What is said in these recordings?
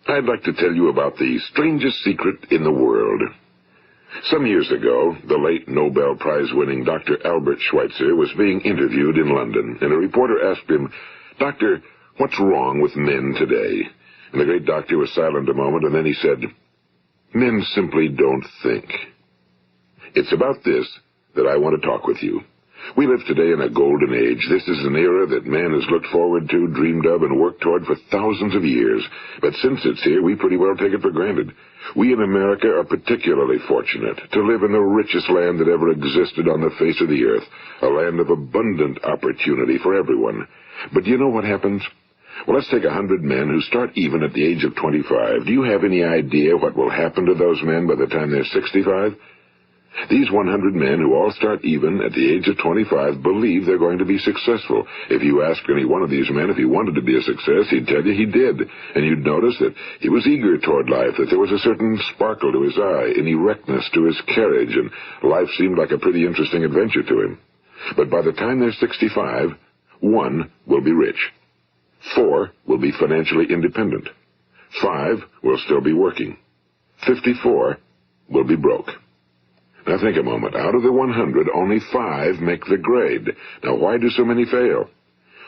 I'd like to tell you about the strangest secret in the world. Some years ago, the late Nobel Prize-winning Dr. Albert Schweitzer was being interviewed in London, and a reporter asked him, "Doctor, what's wrong with men today?" And the great doctor was silent a moment, and then he said, "Men simply don't think." It's about this that I want to talk with you. We live today in a golden age. This is an era that man has looked forward to, dreamed of, and worked toward for thousands of years. But since it's here, we pretty well take it for granted. We in America are particularly fortunate to live in the richest land that ever existed on the face of the earth, a land of abundant opportunity for everyone. But do you know what happens? Well, let's take 100 men who start even at the age of 25. Do you have any idea what will happen to those men by the time they're 65? These 100 men who all start even at the age of 25 believe they're going to be successful. If you ask any one of these men if he wanted to be a success, he'd tell you he did. And you'd notice that he was eager toward life, that there was a certain sparkle to his eye, an erectness to his carriage, and life seemed like a pretty interesting adventure to him. But by the time they're 65, 1 will be rich. 4 will be financially independent. 5 will still be working. 54 will be broke. Now think a moment. Out of the 100, only 5 make the grade. Now why do so many fail?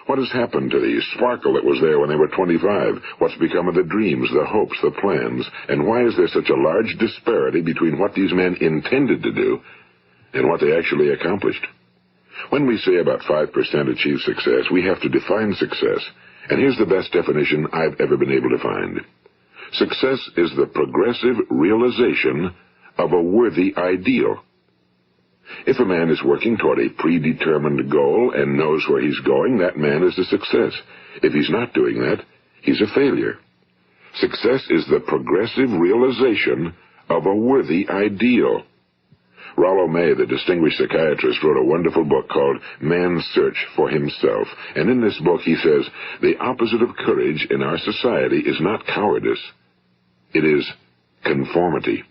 What has happened to the sparkle that was there when they were 25? What's become of the dreams, the hopes, the plans? And why is there such a large disparity between what these men intended to do and what they actually accomplished? When we say about 5% achieve success, we have to define success. And here's the best definition I've ever been able to find. Success is the progressive realization of a worthy ideal. If a man is working toward a predetermined goal and knows where he's going, that man is a success. If he's not doing that, he's a failure. Success is the progressive realization of a worthy ideal. Rollo May, the distinguished psychiatrist, wrote a wonderful book called Man's Search for Himself. And in this book he says, the opposite of courage in our society is not cowardice. It is conformity.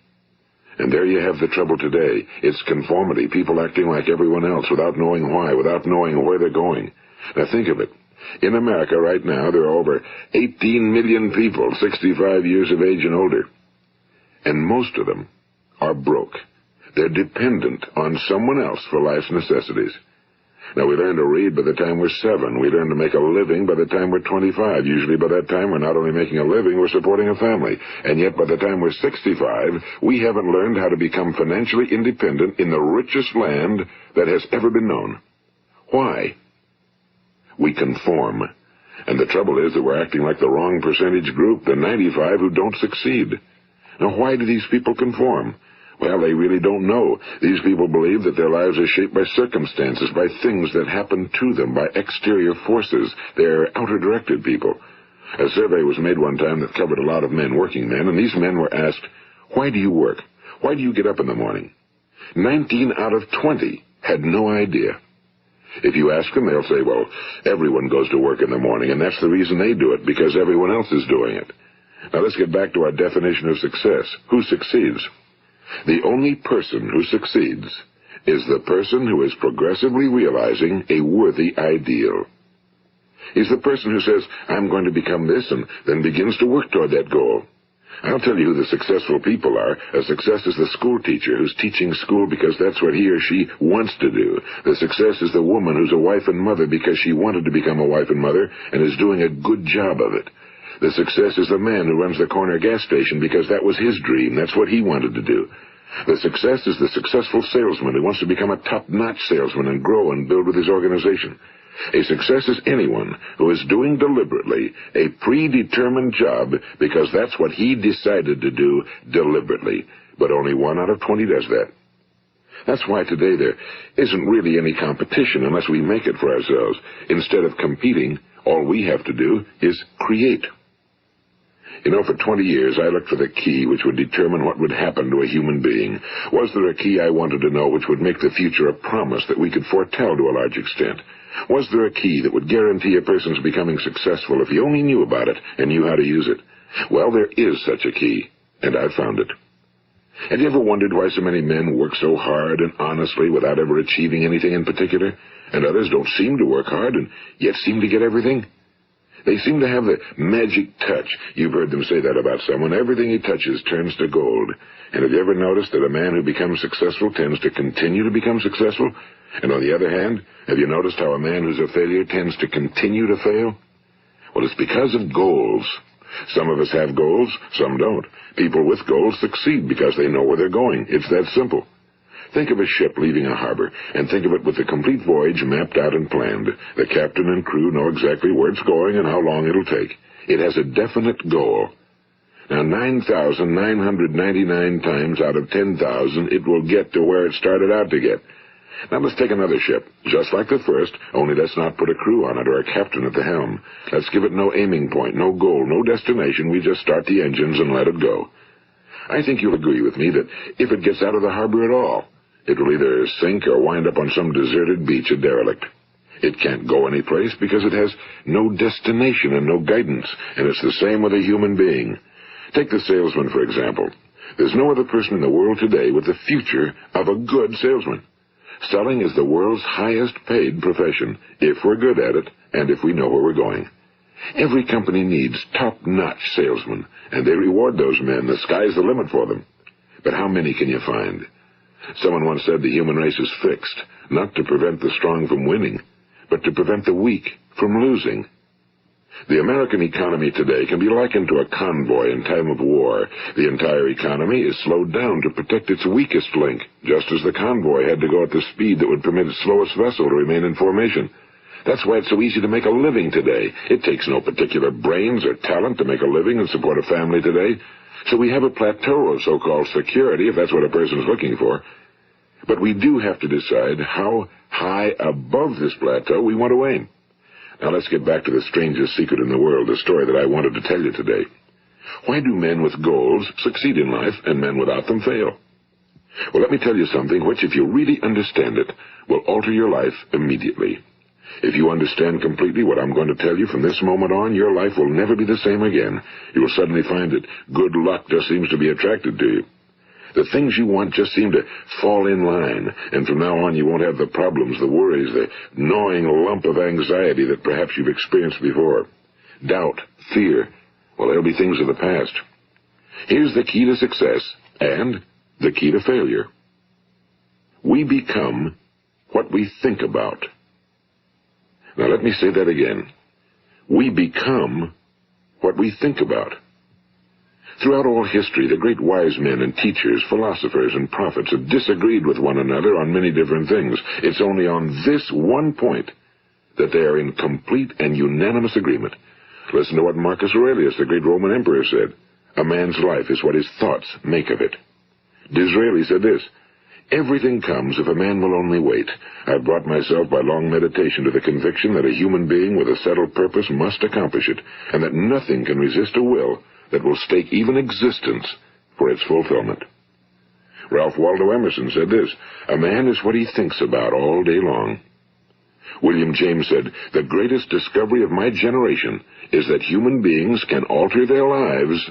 And there you have the trouble today. It's conformity, people acting like everyone else without knowing why, without knowing where they're going. Now think of it. In America right now, there are over 18 million people 65 years of age and older. And most of them are broke. They're dependent on someone else for life's necessities. Now, we learn to read by the time we're 7. We learn to make a living by the time we're 25. Usually by that time, we're not only making a living, we're supporting a family. And yet by the time we're 65, we haven't learned how to become financially independent in the richest land that has ever been known. Why? We conform. And the trouble is that we're acting like the wrong percentage group, the 95 who don't succeed. Now, why do these people conform? Well, they really don't know. These people believe that their lives are shaped by circumstances, by things that happen to them, by exterior forces. They're outer-directed people. A survey was made one time that covered a lot of men, working men, and these men were asked, "Why do you work? Why do you get up in the morning?" 19 out of 20 had no idea. If you ask them, they'll say, well, everyone goes to work in the morning, and that's the reason they do it, because everyone else is doing it. Now let's get back to our definition of success. Who succeeds? The only person who succeeds is the person who is progressively realizing a worthy ideal. He's the person who says, I'm going to become this, and then begins to work toward that goal. I'll tell you who the successful people are. A success is the school teacher who's teaching school because that's what he or she wants to do. The success is the woman who's a wife and mother because she wanted to become a wife and mother and is doing a good job of it. The success is the man who runs the corner gas station because that was his dream. That's what he wanted to do. The success is the successful salesman who wants to become a top-notch salesman and grow and build with his organization. A success is anyone who is doing deliberately a predetermined job because that's what he decided to do deliberately. But only 1 out of 20 does that. That's why today there isn't really any competition unless we make it for ourselves. Instead of competing, all we have to do is create. You know, for 20 years, I looked for the key which would determine what would happen to a human being. Was there a key I wanted to know which would make the future a promise that we could foretell to a large extent? Was there a key that would guarantee a person's becoming successful if he only knew about it and knew how to use it? Well, there is such a key, and I've found it. Have you ever wondered why so many men work so hard and honestly without ever achieving anything in particular, and others don't seem to work hard and yet seem to get everything? They seem to have the magic touch. You've heard them say that about someone. Everything he touches turns to gold. And have you ever noticed that a man who becomes successful tends to continue to become successful? And on the other hand, have you noticed how a man who's a failure tends to continue to fail? Well, it's because of goals. Some of us have goals, some don't. People with goals succeed because they know where they're going. It's that simple. Think of a ship leaving a harbor, and think of it with the complete voyage mapped out and planned. The captain and crew know exactly where it's going and how long it'll take. It has a definite goal. Now, 9,999 times out of 10,000, it will get to where it started out to get. Now, let's take another ship, just like the first, only let's not put a crew on it or a captain at the helm. Let's give it no aiming point, no goal, no destination. We just start the engines and let it go. I think you'll agree with me that if it gets out of the harbor at all, it will either sink or wind up on some deserted beach, a derelict. It can't go anyplace because it has no destination and no guidance, and it's the same with a human being. Take the salesman, for example. There's no other person in the world today with the future of a good salesman. Selling is the world's highest paid profession, if we're good at it and if we know where we're going. Every company needs top-notch salesmen, and they reward those men. The sky's the limit for them. But how many can you find? Someone once said the human race is fixed, not to prevent the strong from winning, but to prevent the weak from losing. The American economy today can be likened to a convoy in time of war. The entire economy is slowed down to protect its weakest link, just as the convoy had to go at the speed that would permit its slowest vessel to remain in formation. That's why it's so easy to make a living today. It takes no particular brains or talent to make a living and support a family today. So we have a plateau of so-called security, if that's what a person's looking for. But we do have to decide how high above this plateau we want to aim. Now let's get back to the strangest secret in the world, the story that I wanted to tell you today. Why do men with goals succeed in life and men without them fail? Well, let me tell you something which, if you really understand it, will alter your life immediately. If you understand completely what I'm going to tell you from this moment on, your life will never be the same again. You will suddenly find that good luck just seems to be attracted to you. The things you want just seem to fall in line, and from now on you won't have the problems, the worries, the gnawing lump of anxiety that perhaps you've experienced before. Doubt, fear, well, they'll be things of the past. Here's the key to success and the key to failure. We become what we think about. Now let me say that again. We become what we think about. Throughout all history, the great wise men and teachers, philosophers and prophets have disagreed with one another on many different things. It's only on this one point that they are in complete and unanimous agreement. Listen to what Marcus Aurelius, the great Roman emperor, said. A man's life is what his thoughts make of it. Disraeli said this, everything comes if a man will only wait. I've brought myself by long meditation to the conviction that a human being with a settled purpose must accomplish it, and that nothing can resist a will that will stake even existence for its fulfillment. Ralph Waldo Emerson said this, a man is what he thinks about all day long. William James said, the greatest discovery of my generation is that human beings can alter their lives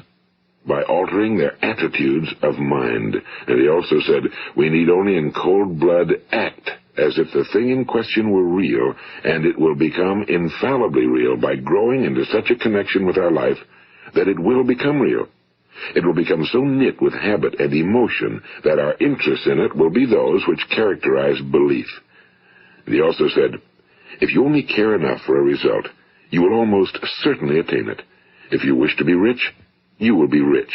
by altering their attitudes of mind. And he also said, we need only in cold blood act as if the thing in question were real, and it will become infallibly real by growing into such a connection with our life that it will become real. It will become so knit with habit and emotion that our interest in it will be those which characterize belief. And he also said, if you only care enough for a result, you will almost certainly attain it. If you wish to be rich, you will be rich.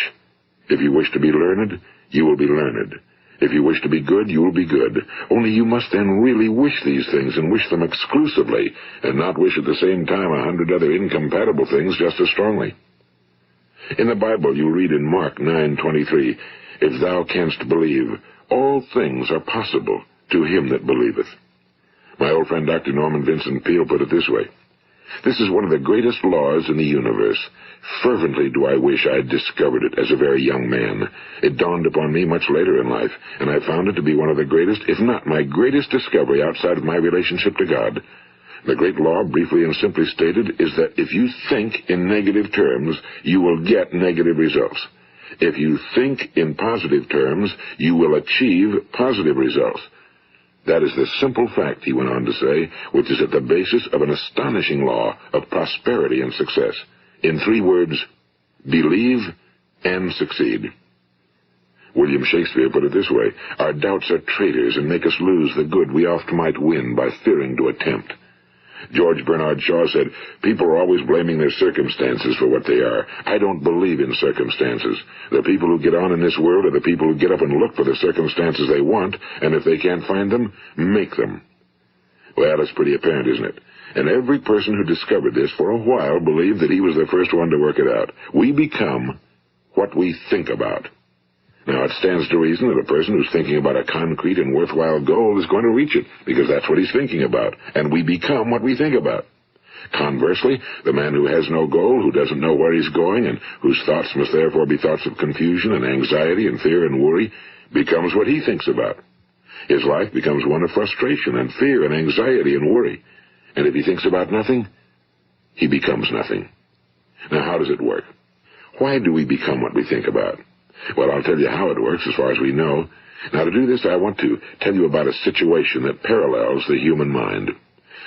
If you wish to be learned, you will be learned. If you wish to be good, you will be good. Only you must then really wish these things, and wish them exclusively, and not wish at the same time 100 other incompatible things just as strongly. In the Bible, you read in Mark 9:23, if thou canst believe, all things are possible to him that believeth. My old friend Dr. Norman Vincent Peale put it this way, this is one of the greatest laws in the universe. Fervently do I wish I had discovered it as a very young man. It dawned upon me much later in life, and I found it to be one of the greatest, if not my greatest discovery outside of my relationship to God. The great law, briefly and simply stated, is that if you think in negative terms, you will get negative results. If you think in positive terms, you will achieve positive results. That is the simple fact, he went on to say, which is at the basis of an astonishing law of prosperity and success. In 3 words, believe and succeed. William Shakespeare put it this way: our doubts are traitors and make us lose the good we oft might win by fearing to attempt. George Bernard Shaw said, people are always blaming their circumstances for what they are. I don't believe in circumstances. The people who get on in this world are the people who get up and look for the circumstances they want, and if they can't find them, make them. Well, it's pretty apparent, isn't it? And every person who discovered this for a while believed that he was the first one to work it out. We become what we think about. Now, it stands to reason that a person who's thinking about a concrete and worthwhile goal is going to reach it, because that's what he's thinking about, and we become what we think about. Conversely, the man who has no goal, who doesn't know where he's going, and whose thoughts must therefore be thoughts of confusion and anxiety and fear and worry, becomes what he thinks about. His life becomes one of frustration and fear and anxiety and worry. And if he thinks about nothing, he becomes nothing. Now, how does it work? Why do we become what we think about? Well, I'll tell you how it works as far as we know. Now, to do this, I want to tell you about a situation that parallels the human mind.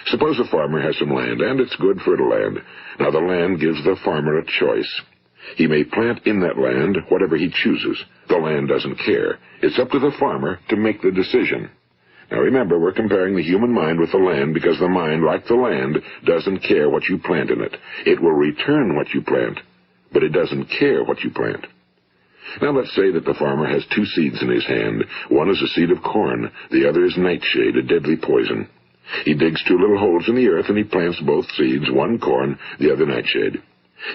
Suppose a farmer has some land, and it's good fertile land. Now, the land gives the farmer a choice. He may plant in that land whatever he chooses. The land doesn't care. It's up to the farmer to make the decision. Now, remember, we're comparing the human mind with the land because the mind, like the land, doesn't care what you plant in it. It will return what you plant, but it doesn't care what you plant. Now, let's say that the farmer has 2 seeds in his hand. One is a seed of corn. The other is nightshade, a deadly poison. He digs 2 little holes in the earth, and he plants both seeds, one corn, the other nightshade.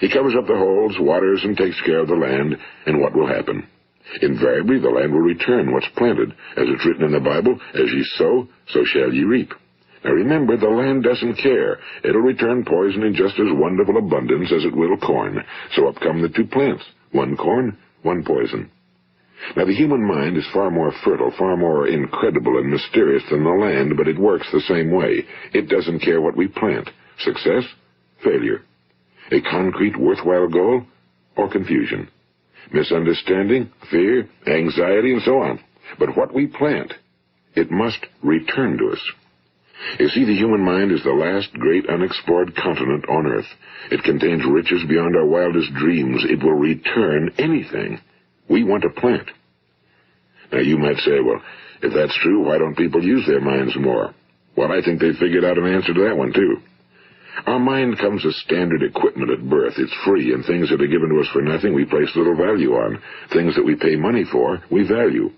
He covers up the holes, waters, and takes care of the land, and what will happen? Invariably, the land will return what's planted. As it's written in the Bible, as ye sow, so shall ye reap. Now remember, the land doesn't care. It'll return poison in just as wonderful abundance as it will corn. So up come the 2 plants, one corn, one poison. Now, the human mind is far more fertile, far more incredible and mysterious than the land, but it works the same way. It doesn't care what we plant. Success, failure. A concrete, worthwhile goal, or confusion. Misunderstanding, fear, anxiety, and so on. But what we plant, it must return to us. You see, the human mind is the last great unexplored continent on Earth. It contains riches beyond our wildest dreams. It will return anything we want to plant. Now, you might say, well, if that's true, why don't people use their minds more? Well, I think they figured out an answer to that one, too. Our mind comes as standard equipment at birth. It's free, and things that are given to us for nothing we place little value on. Things that we pay money for, we value.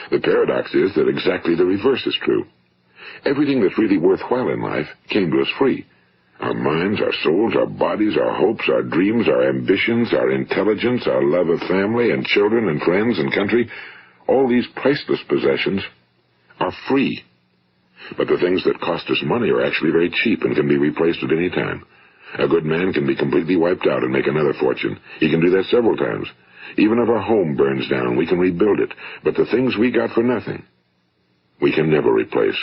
The paradox is that exactly the reverse is true. Everything that's really worthwhile in life came to us free. Our minds, our souls, our bodies, our hopes, our dreams, our ambitions, our intelligence, our love of family and children and friends and country, all these priceless possessions are free. But the things that cost us money are actually very cheap and can be replaced at any time. A good man can be completely wiped out and make another fortune. He can do that several times. Even if our home burns down, we can rebuild it. But the things we got for nothing, we can never replace.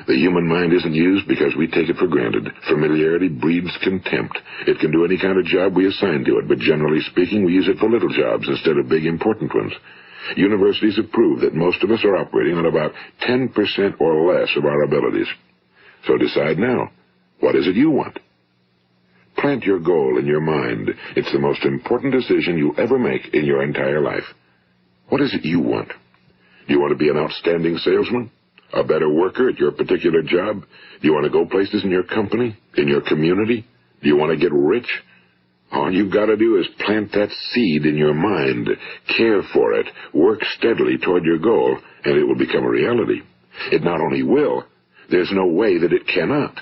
The human mind isn't used because we take it for granted. Familiarity breeds contempt. It can do any kind of job we assign to it, but generally speaking, we use it for little jobs instead of big, important ones. Universities have proved that most of us are operating on about 10% or less of our abilities. So decide now, what is it you want? Plant your goal in your mind. It's the most important decision you'll ever make in your entire life. What is it you want? Do you want to be an outstanding salesman? A better worker at your particular job? Do you want to go places in your company? In your community? Do you want to get rich? All you've got to do is plant that seed in your mind, care for it, work steadily toward your goal, and it will become a reality. It not only will, there's no way that it cannot.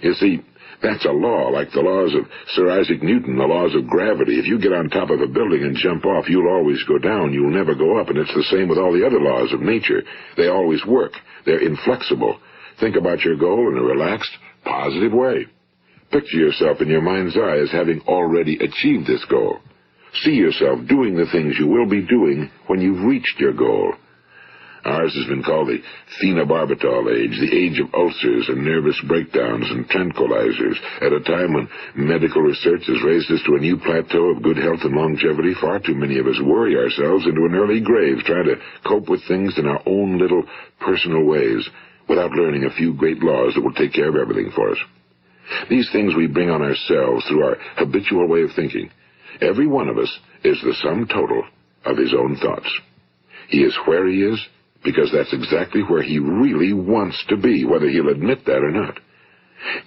You see, that's a law, like the laws of Sir Isaac Newton, the laws of gravity. If you get on top of a building and jump off, you'll always go down. You'll never go up, and it's the same with all the other laws of nature. They always work. They're inflexible. Think about your goal in a relaxed, positive way. Picture yourself in your mind's eye as having already achieved this goal. See yourself doing the things you will be doing when you've reached your goal. Ours has been called the phenobarbital age, the age of ulcers and nervous breakdowns and tranquilizers, at a time when medical research has raised us to a new plateau of good health and longevity. Far too many of us worry ourselves into an early grave trying to cope with things in our own little personal ways without learning a few great laws that will take care of everything for us. These things we bring on ourselves through our habitual way of thinking. Every one of us is the sum total of his own thoughts. He is where he is because that's exactly where he really wants to be, whether he'll admit that or not.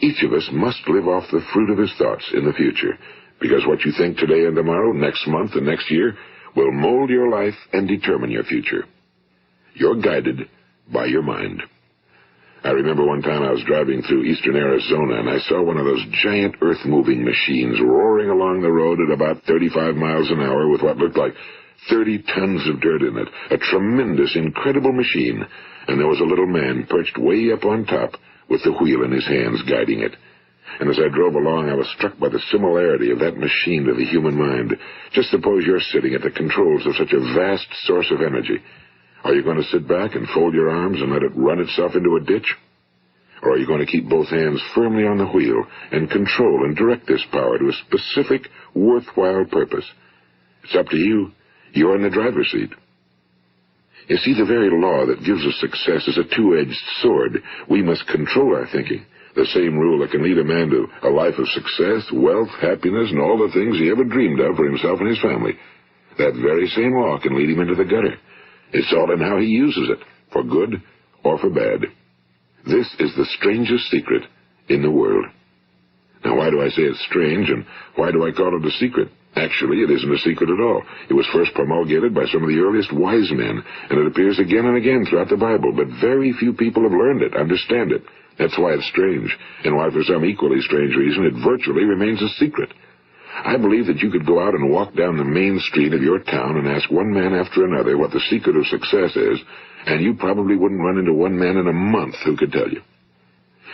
Each of us must live off the fruit of his thoughts in the future, because what you think today and tomorrow, next month and next year, will mold your life and determine your future. You're guided by your mind. I remember one time I was driving through eastern Arizona, and I saw one of those giant earth-moving machines roaring along the road at about 35 miles an hour with what looked like 30 tons of dirt in it. A tremendous, incredible machine, and there was a little man perched way up on top with the wheel in his hands guiding it. And as I drove along, I was struck by the similarity of that machine to the human mind. Just suppose you're sitting at the controls of such a vast source of energy. Are you going to sit back and fold your arms and let it run itself into a ditch? Or are you going to keep both hands firmly on the wheel and control and direct this power to a specific, worthwhile purpose? It's up to you. You're in the driver's seat. You see, the very law that gives us success is a two-edged sword. We must control our thinking. The same rule that can lead a man to a life of success, wealth, happiness, and all the things he ever dreamed of for himself and his family. That very same law can lead him into the gutter. It's all in how he uses it, for good or for bad. This is the strangest secret in the world. Now, why do I say it's strange, and why do I call it a secret? Actually, it isn't a secret at all. It was first promulgated by some of the earliest wise men, and it appears again and again throughout the Bible, but very few people have learned it, understand it. That's why it's strange, and why for some equally strange reason it virtually remains a secret. I believe that you could go out and walk down the main street of your town and ask one man after another what the secret of success is, and you probably wouldn't run into one man in a month who could tell you.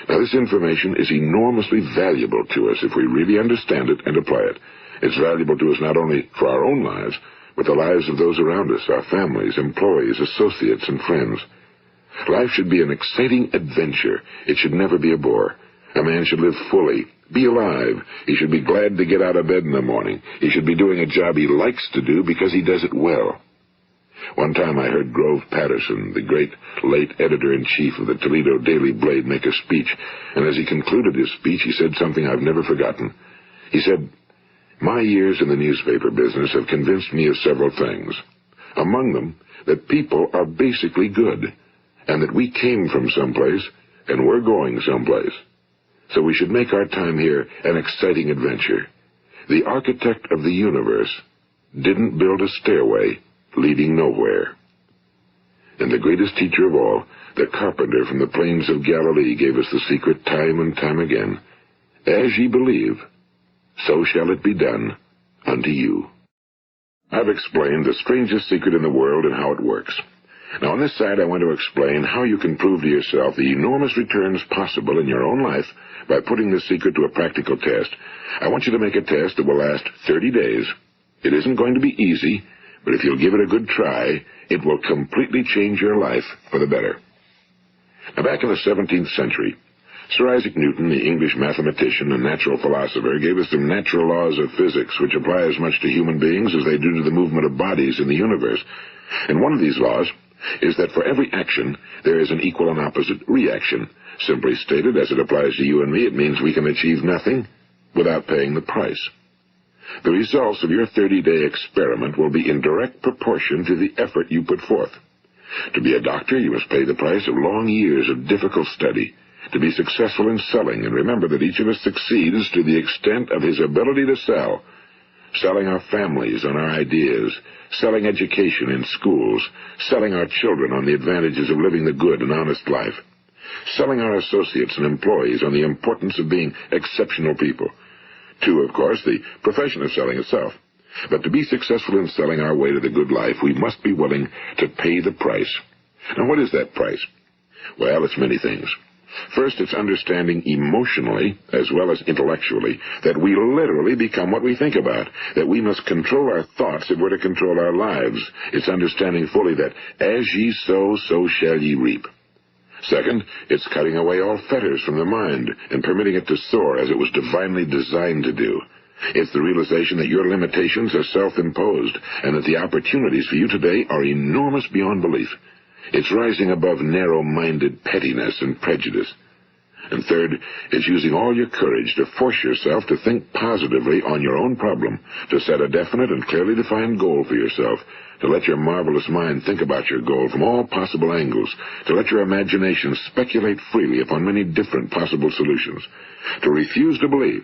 Now, this information is enormously valuable to us if we really understand it and apply it. It's valuable to us not only for our own lives, but the lives of those around us, our families, employees, associates, and friends. Life should be an exciting adventure. It should never be a bore. A man should live fully, be alive. He should be glad to get out of bed in the morning. He should be doing a job he likes to do because he does it well. One time I heard Grove Patterson, the great late editor-in-chief of the Toledo Daily Blade, make a speech, and as he concluded his speech, he said something I've never forgotten. He said, "My years in the newspaper business have convinced me of several things. Among them, that people are basically good, and that we came from someplace, and we're going someplace. So we should make our time here an exciting adventure. The architect of the universe didn't build a stairway leading nowhere." And the greatest teacher of all, the carpenter from the plains of Galilee, gave us the secret time and time again. As ye believe, so shall it be done unto you. I've explained the strangest secret in the world and how it works. Now, on this side, I want to explain how you can prove to yourself the enormous returns possible in your own life by putting this secret to a practical test. I want you to make a test that will last 30 days. It isn't going to be easy, but if you'll give it a good try, it will completely change your life for the better. Now, back in the 17th century, Sir Isaac Newton, the English mathematician and natural philosopher, gave us some natural laws of physics which apply as much to human beings as they do to the movement of bodies in the universe. And one of these laws is that for every action, there is an equal and opposite reaction. Simply stated, as it applies to you and me, it means we can achieve nothing without paying the price. The results of your 30-day experiment will be in direct proportion to the effort you put forth. To be a doctor, you must pay the price of long years of difficult study. To be successful in selling, and remember that each of us succeeds to the extent of his ability to sell. Selling our families on our ideas, selling education in schools, selling our children on the advantages of living the good and honest life, selling our associates and employees on the importance of being exceptional people. To, of course, the profession of selling itself. But to be successful in selling our way to the good life, we must be willing to pay the price. Now, what is that price? Well, it's many things. First, it's understanding emotionally, as well as intellectually, that we literally become what we think about, that we must control our thoughts if we're to control our lives. It's understanding fully that as ye sow, so shall ye reap. Second, it's cutting away all fetters from the mind and permitting it to soar as it was divinely designed to do. It's the realization that your limitations are self-imposed and that the opportunities for you today are enormous beyond belief. It's rising above narrow-minded pettiness and prejudice. And third, it's using all your courage to force yourself to think positively on your own problem, to set a definite and clearly defined goal for yourself, to let your marvelous mind think about your goal from all possible angles, to let your imagination speculate freely upon many different possible solutions, to refuse to believe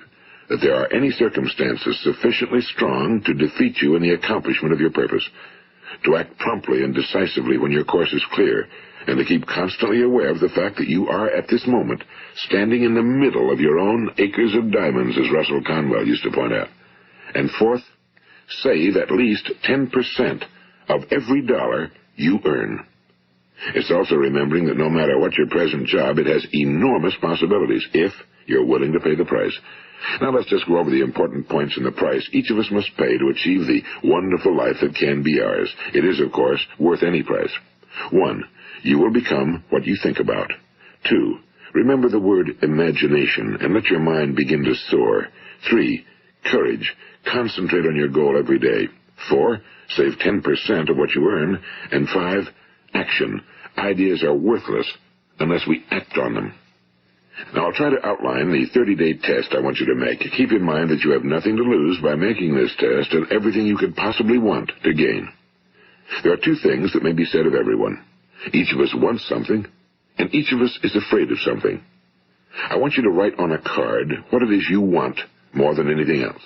that there are any circumstances sufficiently strong to defeat you in the accomplishment of your purpose, to act promptly and decisively when your course is clear, and to keep constantly aware of the fact that you are, at this moment, standing in the middle of your own acres of diamonds, as Russell Conwell used to point out. And fourth, save at least 10% of every dollar you earn. It's also remembering that no matter what your present job, it has enormous possibilities, if you're willing to pay the price. Now let's just go over the important points in the price each of us must pay to achieve the wonderful life that can be ours. It is, of course, worth any price. 1. You will become what you think about. 2. Remember the word imagination and let your mind begin to soar. 3. Courage. Concentrate on your goal every day. 4. Save 10% of what you earn. And 5. Action. Ideas are worthless unless we act on them. Now, I'll try to outline the 30-day test I want you to make. Keep in mind that you have nothing to lose by making this test and everything you could possibly want to gain. There are 2 things that may be said of everyone. Each of us wants something, and each of us is afraid of something. I want you to write on a card what it is you want more than anything else.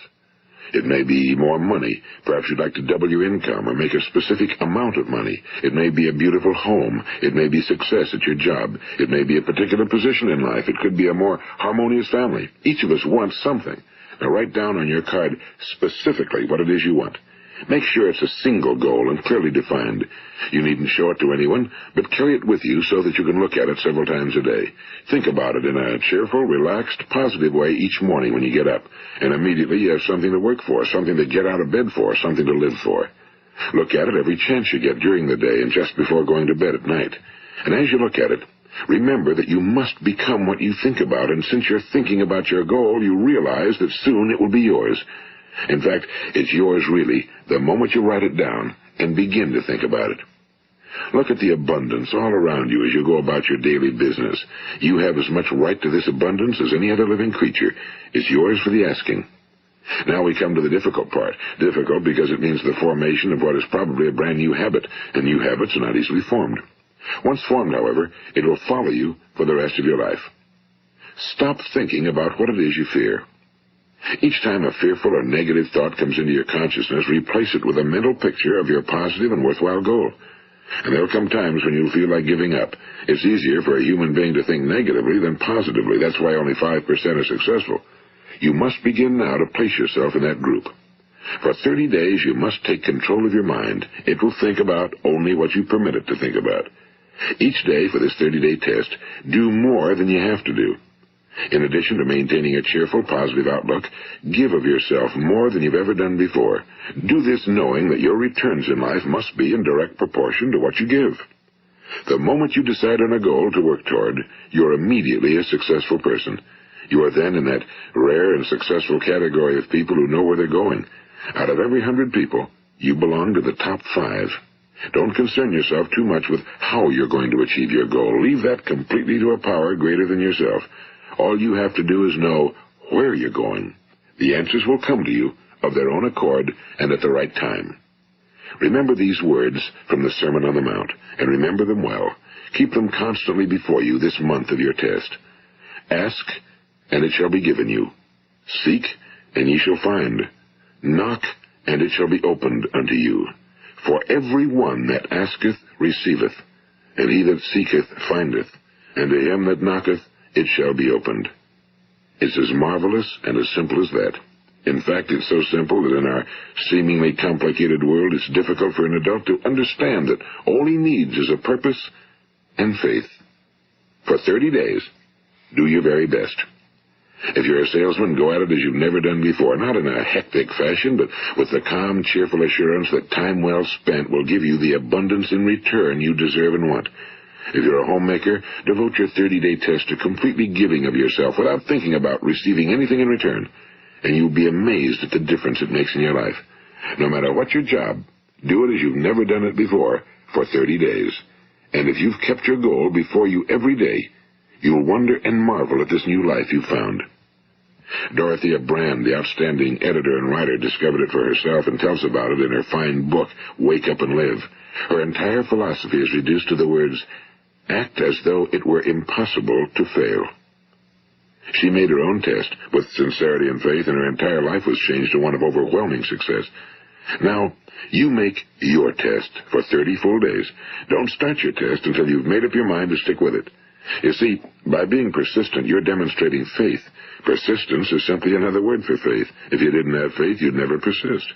It may be more money. Perhaps you'd like to double your income or make a specific amount of money. It may be a beautiful home. It may be success at your job. It may be a particular position in life. It could be a more harmonious family. Each of us wants something. Now write down on your card specifically what it is you want. Make sure it's a single goal and clearly defined. You needn't show it to anyone, but carry it with you so that you can look at it several times a day. Think about it in a cheerful, relaxed, positive way each morning when you get up, and immediately you have something to work for, something to get out of bed for, something to live for. Look at it every chance you get during the day and just before going to bed at night. And as you look at it, remember that you must become what you think about, and since you're thinking about your goal, you realize that soon it will be yours. In fact, it's yours really the moment you write it down and begin to think about it. Look at the abundance all around you as you go about your daily business. You have as much right to this abundance as any other living creature. It's yours for the asking. Now we come to the difficult part. Difficult because it means the formation of what is probably a brand new habit, and new habits are not easily formed. Once formed, however, it will follow you for the rest of your life. Stop thinking about what it is you fear. Each time a fearful or negative thought comes into your consciousness, replace it with a mental picture of your positive and worthwhile goal. And there'll come times when you'll feel like giving up. It's easier for a human being to think negatively than positively. That's why only 5% are successful. You must begin now to place yourself in that group. For 30 days, you must take control of your mind. It will think about only what you permit it to think about. Each day for this 30-day test, do more than you have to do. In addition to maintaining a cheerful, positive outlook, give of yourself more than you've ever done before. Do this knowing that your returns in life must be in direct proportion to what you give. The moment you decide on a goal to work toward, you're immediately a successful person. You are then in that rare and successful category of people who know where they're going. Out of every 100 people, you belong to the top 5. Don't concern yourself too much with how you're going to achieve your goal. Leave that completely to a power greater than yourself. All you have to do is know where you're going. The answers will come to you of their own accord and at the right time. Remember these words from the Sermon on the Mount, and remember them well. Keep them constantly before you this month of your test. Ask, and it shall be given you. Seek, and ye shall find. Knock, and it shall be opened unto you. For every one that asketh receiveth, and he that seeketh findeth, and to him that knocketh it shall be opened. It's as marvelous and as simple as that. In fact, it's so simple that in our seemingly complicated world, it's difficult for an adult to understand that all he needs is a purpose and faith. For 30 days, Do your very best. If you're a salesman, go at it as you've never done before, not in a hectic fashion, but with the calm, cheerful assurance that time well spent will give you the abundance in return you deserve and want. If you're a homemaker, devote your 30-day test to completely giving of yourself without thinking about receiving anything in return, and you'll be amazed at the difference it makes in your life. No matter what your job, do it as you've never done it before for 30 days. And if you've kept your goal before you every day, you'll wonder and marvel at this new life you've found. Dorothea Brand, the outstanding editor and writer, discovered it for herself and tells about it in her fine book, Wake Up and Live. Her entire philosophy is reduced to the words, act as though it were impossible to fail. She made her own test with sincerity and faith, and her entire life was changed to one of overwhelming success. Now, you make your test for 30 full days. Don't start your test until you've made up your mind to stick with it. You see, by being persistent, you're demonstrating faith. Persistence is simply another word for faith. If you didn't have faith, you'd never persist.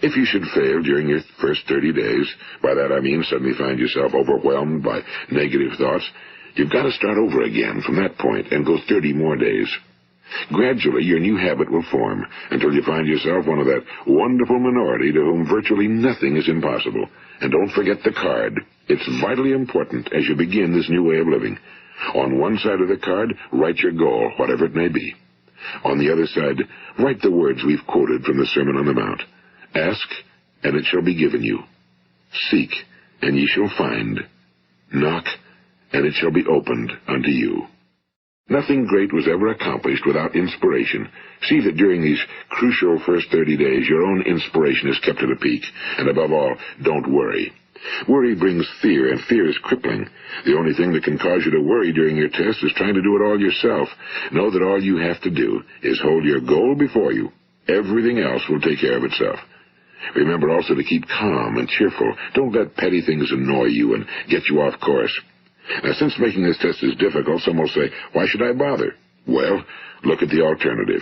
If you should fail during your first 30 days, by that I mean suddenly find yourself overwhelmed by negative thoughts, you've got to start over again from that point and go 30 more days. Gradually, your new habit will form until you find yourself one of that wonderful minority to whom virtually nothing is impossible. And don't forget the card. It's vitally important as you begin this new way of living. On one side of the card, write your goal, whatever it may be. On the other side, write the words we've quoted from the Sermon on the Mount. Ask, and it shall be given you. Seek, and ye shall find. Knock, and it shall be opened unto you. Nothing great was ever accomplished without inspiration. See that during these crucial first 30 days, your own inspiration is kept at a peak. And above all, don't worry. Worry brings fear, and fear is crippling. The only thing that can cause you to worry during your test is trying to do it all yourself. Know that all you have to do is hold your goal before you. Everything else will take care of itself. Remember also to keep calm and cheerful. Don't let petty things annoy you and get you off course. Now, since making this test is difficult, some will say, why should I bother? Well, look at the alternative.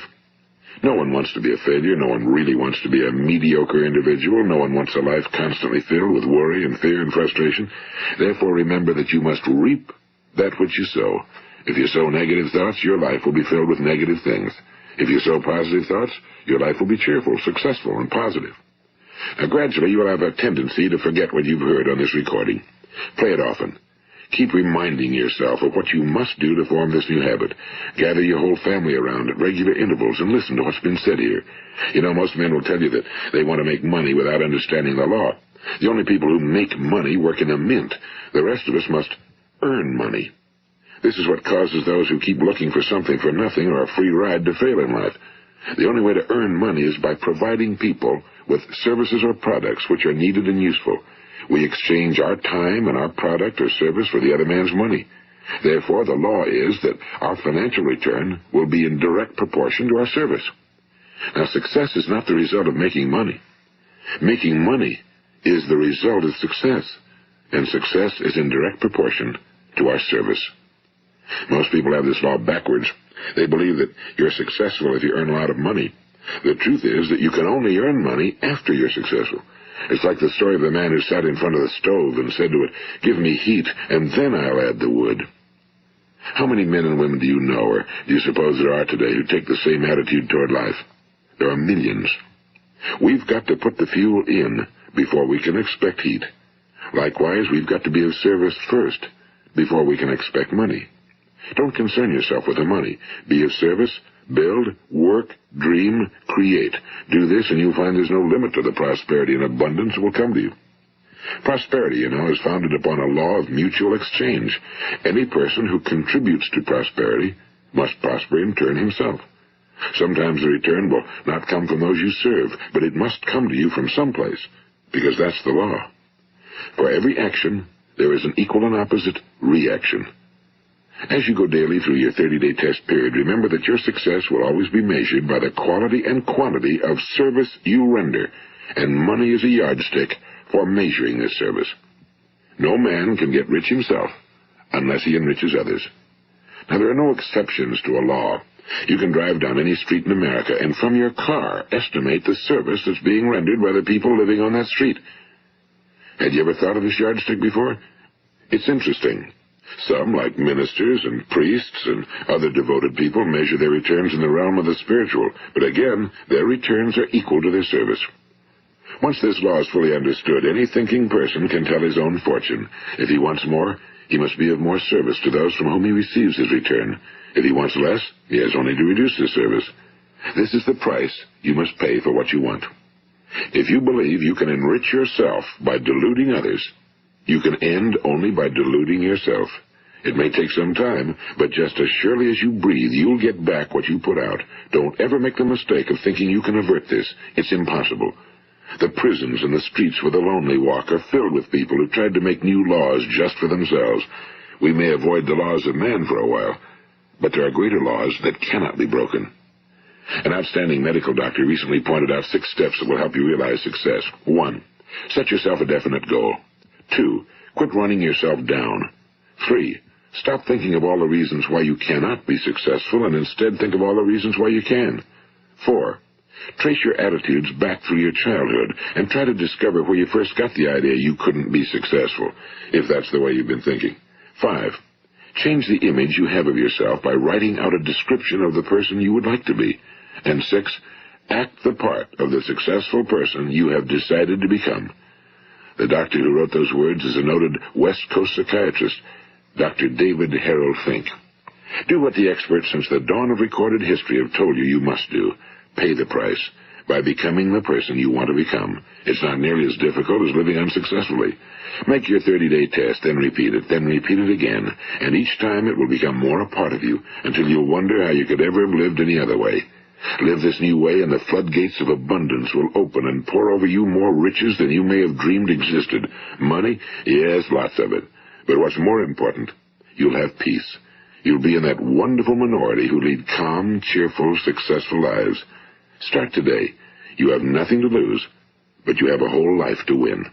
No one wants to be a failure. No one really wants to be a mediocre individual. No one wants a life constantly filled with worry and fear and frustration. Therefore, remember that you must reap that which you sow. If you sow negative thoughts, your life will be filled with negative things. If you sow positive thoughts, your life will be cheerful, successful, and positive. Now, gradually, you will have a tendency to forget what you've heard on this recording. Play it often. Keep reminding yourself of what you must do to form this new habit. Gather your whole family around at regular intervals and listen to what's been said here. You know, most men will tell you that they want to make money without understanding the law. The only people who make money work in a mint. The rest of us must earn money. This is what causes those who keep looking for something for nothing or a free ride to fail in life. The only way to earn money is by providing people with services or products which are needed and useful. We exchange our time and our product or service for the other man's money. Therefore, the law is that our financial return will be in direct proportion to our service. Now, success is not the result of making money. Making money is the result of success, and success is in direct proportion to our service. Most people have this law backwards. They believe that you're successful if you earn a lot of money. The truth is that you can only earn money after you're successful. It's like the story of the man who sat in front of the stove and said to it, "Give me heat, and then I'll add the wood." How many men and women do you know, or do you suppose there are today, who take the same attitude toward life? There are millions. We've got to put the fuel in before we can expect heat. Likewise, we've got to be of service first before we can expect money. Don't concern yourself with the money. Be of service. Build, work, dream, create. Do this, and you'll find there's no limit to the prosperity and abundance that will come to you. Prosperity, you know, is founded upon a law of mutual exchange. Any person who contributes to prosperity must prosper in turn himself. Sometimes the return will not come from those you serve, but it must come to you from someplace, because that's the law. For every action, there is an equal and opposite reaction. As you go daily through your 30-day test period, remember that your success will always be measured by the quality and quantity of service you render, and money is a yardstick for measuring this service. No man can get rich himself unless he enriches others. Now, there are no exceptions to a law. You can drive down any street in America and from your car estimate the service that's being rendered by the people living on that street. Had you ever thought of this yardstick before? It's interesting. Some, like ministers and priests and other devoted people, measure their returns in the realm of the spiritual, but again, their returns are equal to their service. Once this law is fully understood, any thinking person can tell his own fortune. If he wants more, he must be of more service to those from whom he receives his return. If he wants less, he has only to reduce his service. This is the price you must pay for what you want. If you believe you can enrich yourself by deluding others, you can end only by deluding yourself. It may take some time, but just as surely as you breathe, you'll get back what you put out. Don't ever make the mistake of thinking you can avert this. It's impossible. The prisons and the streets where the lonely walk are filled with people who tried to make new laws just for themselves. We may avoid the laws of man for a while, but there are greater laws that cannot be broken. An outstanding medical doctor recently pointed out 6 steps that will help you realize success. 1. Set yourself a definite goal. 2. Quit running yourself down. 3. Stop thinking of all the reasons why you cannot be successful and instead think of all the reasons why you can. 4. Trace your attitudes back through your childhood and try to discover where you first got the idea you couldn't be successful, if that's the way you've been thinking. 5. Change the image you have of yourself by writing out a description of the person you would like to be. And 6. Act the part of the successful person you have decided to become. The doctor who wrote those words is a noted West Coast psychiatrist, Dr. David Harold Fink. Do what the experts since the dawn of recorded history have told you must do. Pay the price by becoming the person you want to become. It's not nearly as difficult as living unsuccessfully. Make your 30-day test, then repeat it again, and each time it will become more a part of you until you'll wonder how you could ever have lived any other way. Live this new way, and the floodgates of abundance will open and pour over you more riches than you may have dreamed existed. Money? Yes, lots of it. But what's more important, you'll have peace. You'll be in that wonderful minority who lead calm, cheerful, successful lives. Start today. You have nothing to lose, but you have a whole life to win.